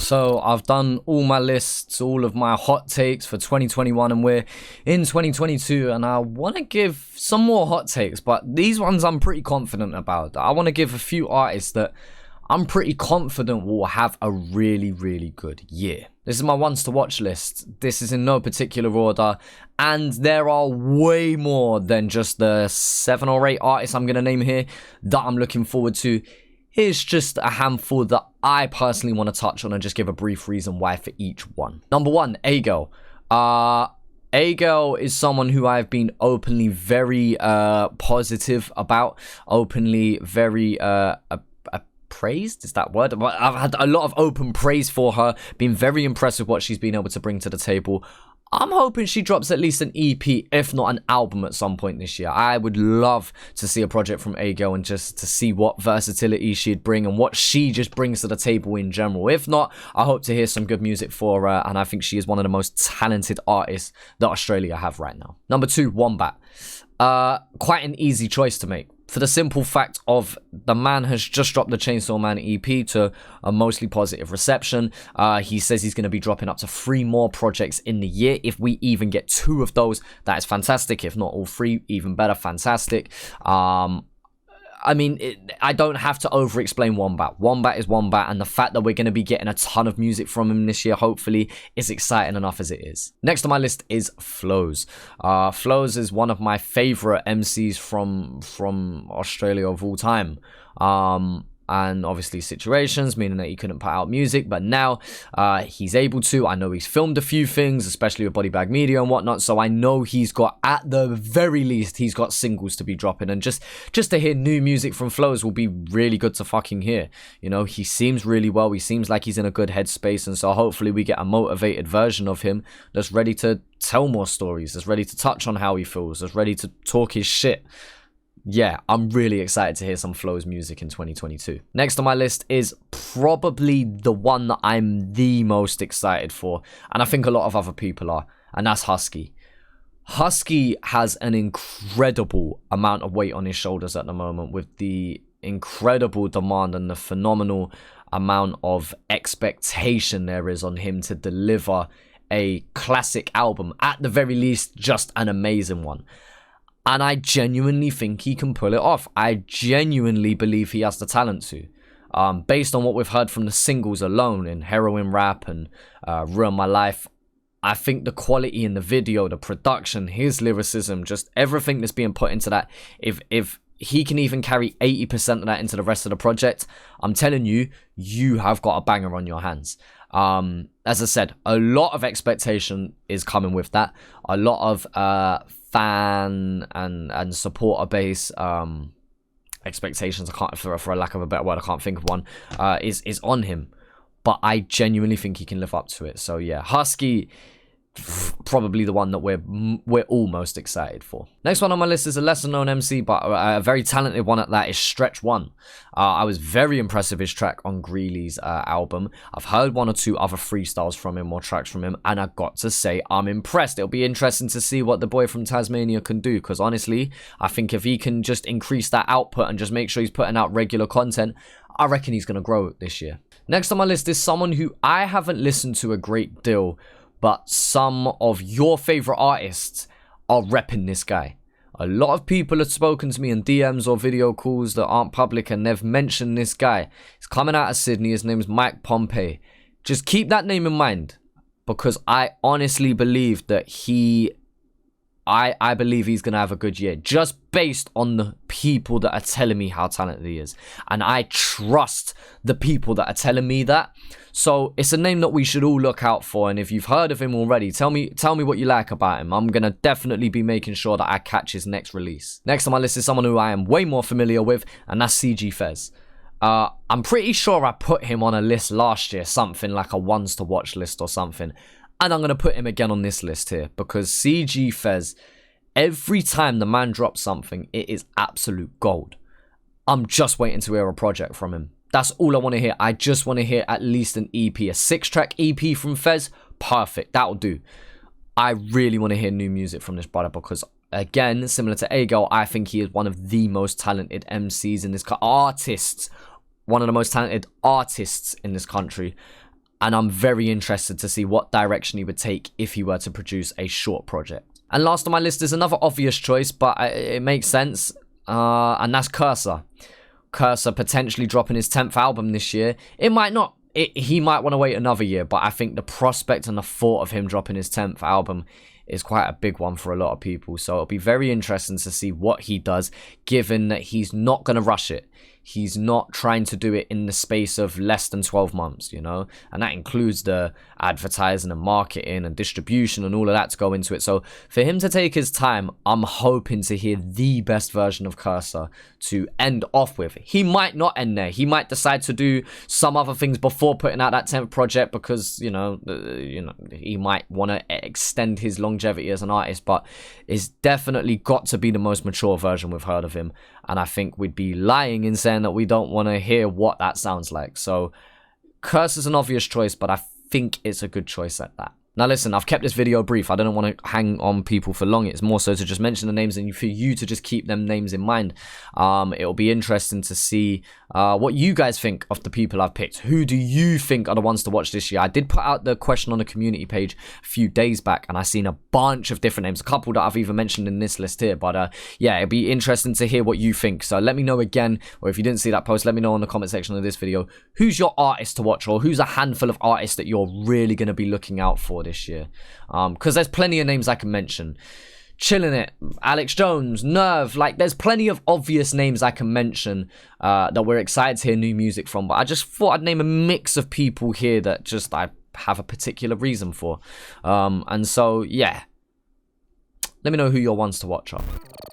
So I've done all my lists, all of my hot takes for 2021, and we're in 2022, and I want to give some more hot takes, but these ones I'm pretty confident about. I want to give a few artists that I'm pretty confident will have a really, really good year. This is my ones to watch list. This is in no particular order, and there are way more than just the 7 or 8 artists I'm going to name here that I'm looking forward to. Here's just a handful that I personally want to touch on and just give a brief reason why for each one. Number 1, A-Girl. A-Girl is someone who I've been openly very positive about, openly very praised, is that word? I've had a lot of open praise for her, been very impressed with what she's been able to bring to the table. I'm hoping she drops at least an EP, if not an album at some point this year. I would love to see a project from A-Girl and just to see what versatility she'd bring and what she just brings to the table in general. If not, I hope to hear some good music for her, and I think she is one of the most talented artists that Australia have right now. Number 2, Wombat. Quite an easy choice to make. For the simple fact of the man has just dropped the Chainsaw Man EP to a mostly positive reception. He says he's going to be dropping up to 3 more projects in the year. If we even get 2 of those, that is fantastic. If not all 3, even better, fantastic. I mean, I don't have to over-explain Wombat. Wombat is Wombat, and the fact that we're going to be getting a ton of music from him this year, hopefully, is exciting enough as it is. Next on my list is Flows. Flows is one of my favorite MCs from Australia of all time. And obviously situations, meaning that he couldn't put out music, but now he's able to. I know he's filmed a few things, especially with Body Bag Media and whatnot, so I know he's got, at the very least, he's got singles to be dropping, and just to hear new music from Flows will be really good to fucking hear. You know, he seems really well, he seems like he's in a good headspace, and so hopefully we get a motivated version of him that's ready to tell more stories, that's ready to touch on how he feels, that's ready to talk his shit. Yeah, I'm really excited to hear some Flows music in 2022. Next on my list is probably the one that I'm the most excited for, and I think a lot of other people are, and that's Husky. Husky has an incredible amount of weight on his shoulders at the moment, with the incredible demand and the phenomenal amount of expectation there is on him to deliver a classic album, at the very least just an amazing one. And I genuinely think he can pull it off. I genuinely believe he has the talent to. Based on what we've heard from the singles alone in Heroin Rap and Ruin My Life, I think the quality in the video, the production, his lyricism, just everything that's being put into that, if he can even carry 80% of that into the rest of the project, I'm telling you, you have got a banger on your hands. As I said, a lot of expectation is coming with that. A lot of fan and supporter base expectations, I can't, for a lack of a better word, I can't think of one, is on him, but I genuinely think he can live up to it. So yeah, Husky, probably the one that we're all most excited for. Next one on my list is a lesser known MC, but a very talented one at that, is Stretch One. I was very impressed with his track on Greeley's album. I've heard 1 or 2 other freestyles from him or tracks from him, and I've got to say I'm impressed. It'll be interesting to see what the boy from Tasmania can do, because honestly, I think if he can just increase that output and just make sure he's putting out regular content, I reckon he's going to grow this year. Next on my list is someone who I haven't listened to a great deal, but some of your favorite artists are repping this guy. A lot of people have spoken to me in DMs or video calls that aren't public, and they've mentioned this guy. He's coming out of Sydney. His name's Mike Pompey. Just keep that name in mind, because I honestly believe that I believe he's going to have a good year, just based on the people that are telling me how talented he is. And I trust the people that are telling me that. So it's a name that we should all look out for. And if you've heard of him already, tell me what you like about him. I'm going to definitely be making sure that I catch his next release. Next on my list is someone who I am way more familiar with, and that's CG Fez. I'm pretty sure I put him on a list last year, something like a ones to watch list or something. And I'm going to put him again on this list here, because CG Fez, every time the man drops something, it is absolute gold. I'm just waiting to hear a project from him. That's all I want to hear. I just want to hear at least an EP, a 6-track EP from Fez. Perfect, that'll do. I really want to hear new music from this brother, because again, similar to A-Girl, I think he is one of the most talented MCs in this artists, one of the most talented artists in this country. and I'm very interested to see what direction he would take if he were to produce a short project. And last on my list is another obvious choice, but it makes sense, and that's IAmChazza. IAmChazza potentially dropping his 10th album this year. It might not. He might want to wait another year, but I think the prospect and the thought of him dropping his 10th album is quite a big one for a lot of people. So it'll be very interesting to see what he does, given that he's not going to rush it. He's not trying to do it in the space of less than 12 months, you know, and that includes the advertising and marketing and distribution and all of that to go into it. So for him to take his time, I'm hoping to hear the best version of IAmChazza to end off with. He might not end there. He might decide to do some other things before putting out that 10th project because, you know, he might want to extend his longevity as an artist, but it's definitely got to be the most mature version we've heard of him. And I think we'd be lying in saying that we don't want to hear what that sounds like. So IAmChazza is an obvious choice, but I think it's a good choice at that. Now listen, I've kept this video brief. I don't want to hang on people for long. It's more so to just mention the names and for you to just keep them names in mind. It'll be interesting to see what you guys think of the people I've picked. Who do you think are the ones to watch this year? I did put out the question on the community page a few days back, and I've seen a bunch of different names, a couple that I've even mentioned in this list here. But yeah, it'll be interesting to hear what you think. So let me know again, or if you didn't see that post, let me know in the comment section of this video, who's your artist to watch, or who's a handful of artists that you're really going to be looking out for this year. Because there's plenty of names I can mention. Chillin' It, Alex Jones, Nerve, like there's plenty of obvious names I can mention that we're excited to hear new music from, but I just thought I'd name a mix of people here that just I have a particular reason for. And so yeah, let me know who your ones to watch are.